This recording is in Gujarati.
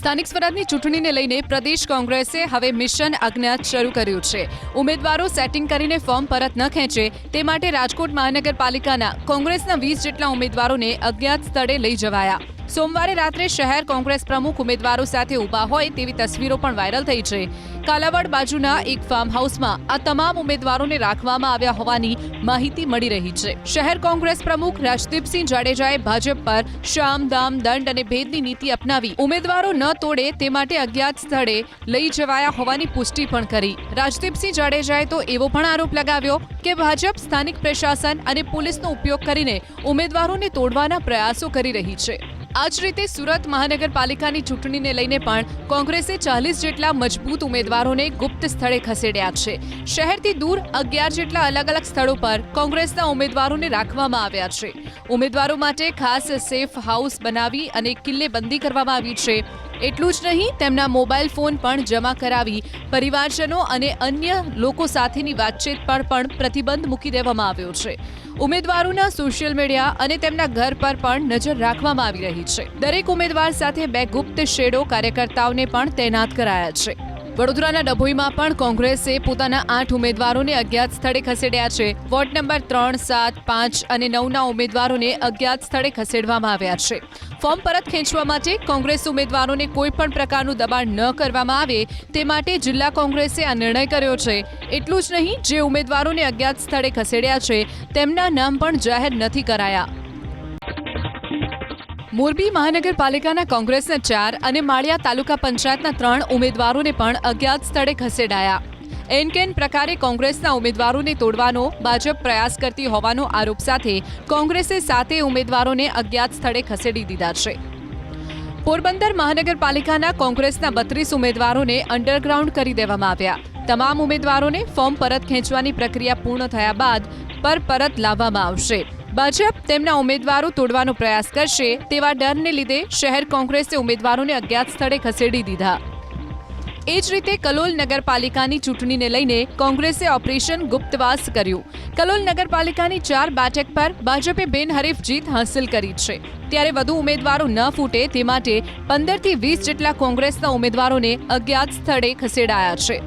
સ્થાનિક સ્વરાજની ચૂંટણીને લઈને પ્રદેશ કોંગ્રેસે હવે મિશન અજ્ઞાત શરૂ કર્યું છે। ઉમેદવારો સેટિંગ કરીને ફોર્મ પરત ન ખેંચે તે માટે રાજકોટ મહાનગરપાલિકાના કોંગ્રેસના 20 જેટલા ઉમેદવારોને અજ્ઞાત સ્થળે લઈ જવાયા। સોમવારે રાત્રે શહેર કોંગ્રેસ પ્રમુખ ઉમેદવારો સાથે ઊભા હોય તેવી તસવીરો પણ વાયરલ થઈ છે। કાલાવાડ બાજુના એક ફાર્મ હાઉસમાં આ તમામ ઉમેદવારોને રાખવામાં આવ્યા હોવાની માહિતી મળી રહી છે। શહેર કોંગ્રેસ પ્રમુખ રાજદીપસિંહ જાડેજાએ ભાજપ પર શામ દામ દંડ અને ભેદની નીતિ અપનાવી ઉમેદવારો ન તોડે તે માટે અજ્ઞાત સ્થળે લઈ જવાયા હોવાની પુષ્ટિ પણ કરી। રાજદીપસિંહ જાડેજાએ તો એવો પણ આરોપ લગાવ્યો કે ભાજપ સ્થાનિક પ્રશાસન અને પોલીસનો ઉપયોગ કરીને ઉમેદવારોને તોડવાના પ્રયાસો કરી રહી છે। આ જ રીતે સુરત મહાનગરપાલિકાની ચૂંટણીને લઈને પણ કોંગ્રેસે 40 જેટલા મજબૂત ઉમેદવારોને ગુપ્ત સ્થળે ખસેડ્યા છે। શહેરથી દૂર 11 જેટલા અલગ અલગ સ્થળો પર કોંગ્રેસના ઉમેદવારોને રાખવામાં આવ્યા છે। ઉમેદવારો માટે ખાસ સેફ હાઉસ બનાવી અને કિલ્લેબંધી કરવામાં આવી છે। એટલું જ નહીં, તેમના મોબાઈલ ફોન પણ જમા કરાવી પરિવારજનો અને અન્ય લોકો સાથેની વાતચીત પર પણ પ્રતિબંધ મૂકી દેવામાં આવ્યો છે। ઉમેદવારોના સોશિયલ મીડિયા અને તેમના ઘર પર પણ નજર રાખવામાં આવી રહી છે। દરેક ઉમેદવાર સાથે 2 ગુપ્ત શેડો કાર્યકર્તાઓને પણ તૈનાત કરાયા છે। વડોદરાના ડભોઈમાં પણ કોંગ્રેસે પોતાના 8 ઉમેદવારોને અજ્ઞાત સ્થળે ખસેડ્યા છે। વોર્ડ નંબર 3, 7, 5 અને 9ના ઉમેદવારોને અજ્ઞાત સ્થળે ખસેડવામાં આવ્યા છે। ફોર્મ પરત ખેંચવા માટે કોંગ્રેસ ઉમેદવારોને કોઈ પણ પ્રકારનું દબાણ ન કરવામાં આવે તે માટે જિલ્લા કોંગ્રેસે આ નિર્ણય કર્યો છે। એટલું જ નહીં, જે ઉમેદવારોને અજ્ઞાત સ્થળે ખસેડ્યા છે તેમના નામ પણ જાહેર નથી કરાયા। મોરબી મહાનગરપાલિકાના કોંગ્રેસના 4 અને માળિયા તાલુકા પંચાયતના 3 ઉમેદવારોને પણ અજ્ઞાત સ્થળે ખસેડાયા। એનકેન પ્રકારે કોંગ્રેસના ઉમેદવારોને તોડવાનો ભાજપ પ્રયાસ કરતી હોવાનો આરોપ સાથે કોંગ્રેસે 7 ઉમેદવારોને અજ્ઞાત સ્થળે ખસેડી દીધા છે। પોરબંદર મહાનગરપાલિકાના કોંગ્રેસના 32 ઉમેદવારોને અંડરગ્રાઉન્ડ કરી દેવામાં આવ્યા। તમામ ઉમેદવારોને ફોર્મ પરત ખેંચવાની પ્રક્રિયા પૂર્ણ થયા બાદ પરત લાવવામાં આવશે। ભાજપ તેમના ઉમેદવારો તોડવાનો પ્રયાસ કરશે તેવા ડરને લીધે શહેર કોંગ્રેસે ઉમેદવારોને અજ્ઞાત સ્થળે ખસેડી દીધા। એ જ રીતે કલોલ નગરપાલિકાની ચૂંટણીને લઈને કોંગ્રેસે ઓપરેશન ગુપ્તવાસ કર્યું। કલોલ નગરપાલિકાની 4 બેઠક પર ભાજપે બિનહરીફ જીત હાંસલ કરી છે। ત્યારે વધુ ઉમેદવારો ન ફૂટે તે માટે 15 થી 20 જેટલા કોંગ્રેસના ઉમેદવારોને અજ્ઞાત સ્થળે ખસેડાયા છે।